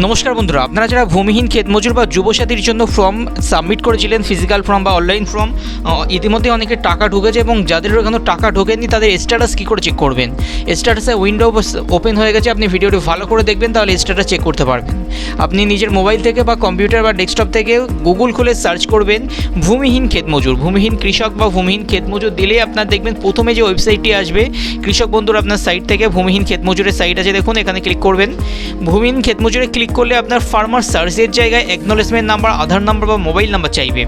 নমস্কার বন্ধুরা, আপনারা যারা ভূমিহীন ক্ষেতমজুর বা যুবসাথীর জন্য ফর্ম সাবমিট করেছিলেন, ফিজিক্যাল ফর্ম বা অনলাইন ফর্ম, ইতিমধ্যে অনেকে টাকা ঢুকেছে এবং যাদের এখনও টাকা ঢোকেনি তাদের স্ট্যাটাস কী করে চেক করবেন। স্ট্যাটাসে উইন্ডো ওপেন হয়ে গেছে, আপনি ভিডিওটি ভালো করে দেখবেন, তাহলে স্ট্যাটাস চেক করতে পারবেন। আপনি নিজের মোবাইল থেকে বা কম্পিউটার বা ডেস্কটপ থেকে গুগল খুলে সার্চ করবেন ভূমিহীন ক্ষেতমজুর, ভূমিহীন কৃষক বা ভূমিহীন ক্ষেতমজুর দিলেই আপনার দেখবেন প্রথমে যে ওয়েবসাইটটি আসবে কৃষক বন্ধুর আপনার সাইট থেকে ভূমিহীন ক্ষেতমজুরের সাইট আছে, দেখুন এখানে ক্লিক করবেন। ভূমিহীন ক্ষেতমজুরে ক্লিক করলে আপনার ফার্মার সার্চের জায়গায় অ্যাকনোলেজমেন্ট নাম্বার, আধার নাম্বার বা মোবাইল নাম্বার চাইবে।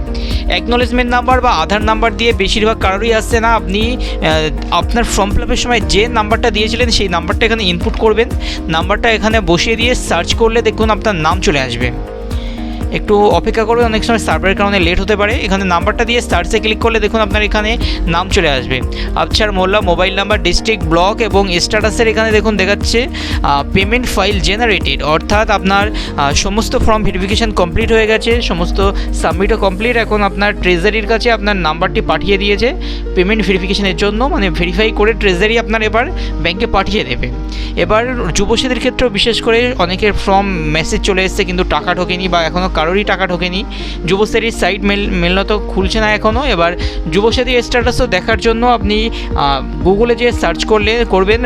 অ্যাকনোলেজমেন্ট নাম্বার বা আধার নাম্বার দিয়ে বেশিরভাগ কারোরই আসছে না। আপনি আপনার ফর্ম ফিল আপের সময় যে নাম্বারটা দিয়েছিলেন সেই নাম্বারটা এখানে ইনপুট করবেন। নাম্বারটা এখানে বসিয়ে দিয়ে সার্চ করলে দেখুন আপনার নাম চলে আসবে। একটু অপেক্ষা করবে, অনেক সময় সার্ভারের কারণে লেট হতে পারে। এখানে নাম্বারটা দিয়ে সার্চে ক্লিক করলে দেখুন আপনার এখানে নাম চলে আসবে। আফছার মোল্লা, মোবাইল নাম্বার, ডিস্ট্রিক্ট, ব্লক এবং স্ট্যাটাসের এখানে দেখুন দেখাচ্ছে পেমেন্ট ফাইল জেনারেটেড, অর্থাৎ আপনার সমস্ত ফর্ম ভেরিফিকেশান কমপ্লিট হয়ে গেছে, সমস্ত সাবমিটও কমপ্লিট। এখন আপনার ট্রেজারির কাছে আপনার নাম্বারটি পাঠিয়ে দিয়েছে পেমেন্ট ভেরিফিকেশানের জন্য, মানে ভেরিফাই করে ট্রেজারি আপনার এবার ব্যাংকে পাঠিয়ে দেবে। এবার যুবসাথীর ক্ষেত্রেও বিশেষ করে অনেকের ফর্ম মেসেজ চলে এসছে কিন্তু টাকা ঢোকেনি বা এখনও কারোরই টাকা ঢোকেনি। যুবসাথীর সাইট মেলত খুলছে না এখনও। এবার যুবসাথী স্ট্যাটাসও দেখার জন্য আপনি গুগলে যে সার্চ করবেন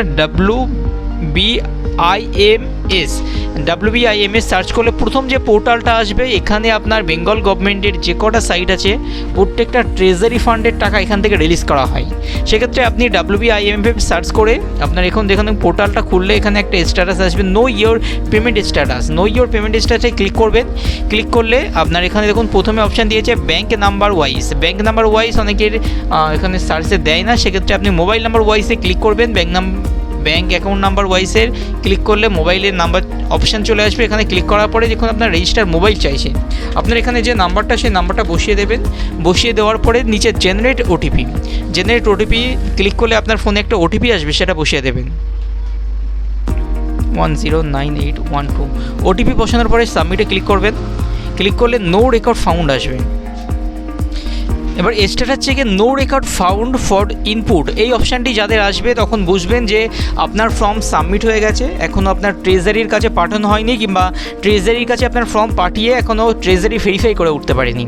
WBIMS সার্চ করলে প্রথম যে পোর্টালটা আসবে এখানে আপনার বেঙ্গল গভর্নমেন্টের যে কটা সাইট আছে প্রত্যেকটা ট্রেজারি ফান্ডের টাকা এখান থেকে রিলিজ করা হয়। সেক্ষেত্রে আপনি WBIMS সার্চ করে আপনার এখন দেখুন পোর্টালটা খুললে এখানে একটা স্ট্যাটাস আসবে, know your payment status. Know your payment স্ট্যাটাসে ক্লিক করবেন। ক্লিক করলে আপনার এখানে দেখুন প্রথমে অপশান দিয়েছে bank number wise. Bank number wise অনেকের এখানে সার্চে দেয় না, সেক্ষেত্রে আপনি মোবাইল নাম্বার ওয়াইজে ক্লিক করবেন। ব্যাঙ্ক অ্যাকাউন্ট নাম্বার ওয়াইজের ক্লিক করলে মোবাইলের নাম্বার অপশান চলে আসবে। এখানে ক্লিক করার পরে দেখুন আপনার রেজিস্টার মোবাইল চাইছে, আপনার এখানে যে নাম্বারটা সেই নাম্বারটা বসিয়ে দেবেন। বসিয়ে দেওয়ার পরে নিচে জেনারেট ওটিপি ক্লিক করলে আপনার ফোনে একটা ওটিপি আসবে, সেটা বসিয়ে দেবেন 109812। ওটিপি বসানোর পরে সাবমিটে ক্লিক করবেন। ক্লিক করলে নো রেকর্ড ফাউন্ড আসবে। এবার স্ট্যাটাস চেকে no record found for input এই অপশানটি যাদের আসবে তখন বুঝবেন যে আপনার ফর্ম সাবমিট হয়ে গেছে, এখনও আপনার ট্রেজারির কাছে পাঠানো হয়নি, কিংবা ট্রেজারির কাছে আপনার ফর্ম পাঠিয়ে এখনও ট্রেজারি ভেরিফাই করে উঠতে পারেনি।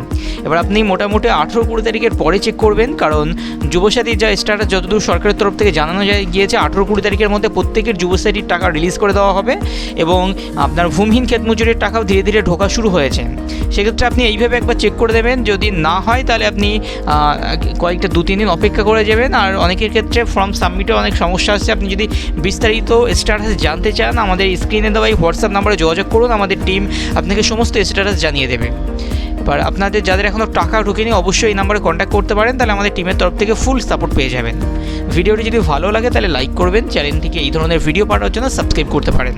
এবার আপনি মোটামুটি 18-20 তারিখের পরে চেক করবেন, কারণ যুবসাথীর যা স্ট্যাটাস যতদূর সরকারের তরফ থেকে জানানো গিয়েছে 18-20 তারিখের মধ্যে প্রত্যেকের যুবসাথীর টাকা রিলিজ করে দেওয়া হবে এবং আপনার ভূমিহীন ক্ষেতমজুরের টাকাও ধীরে ধীরে ঢোকা শুরু হয়েছে। সেক্ষেত্রে আপনি এইভাবে একবার চেক করে দেবেন, যদি না হয় তাহলে আপনি কয়েকটা 2-3 দিন অপেক্ষা করে যাবেন। আর অনেকের ক্ষেত্রে ফর্ম সাবমিটে অনেক সমস্যা আসছে। আপনি যদি বিস্তারিত স্ট্যাটাস জানতে চান আমাদের স্ক্রিনে দেওয়া এই হোয়াটসঅ্যাপ নাম্বারে যোগাযোগ করুন, আমাদের টিম আপনাকে সমস্ত স্ট্যাটাস জানিয়ে দেবে। এবার আপনাদের যাদের এখনও টাকা ঢোকেনি অবশ্যই এই নাম্বারে কন্ট্যাক্ট করতে পারেন, তাহলে আমাদের টিমের তরফ থেকে ফুল সাপোর্ট পেয়ে যাবেন। ভিডিওটি যদি ভালো লাগে তাহলে লাইক করবেন, চ্যানেলটিকে এই ধরনের ভিডিও পাঠানোর জন্য সাবস্ক্রাইব করতে পারেন।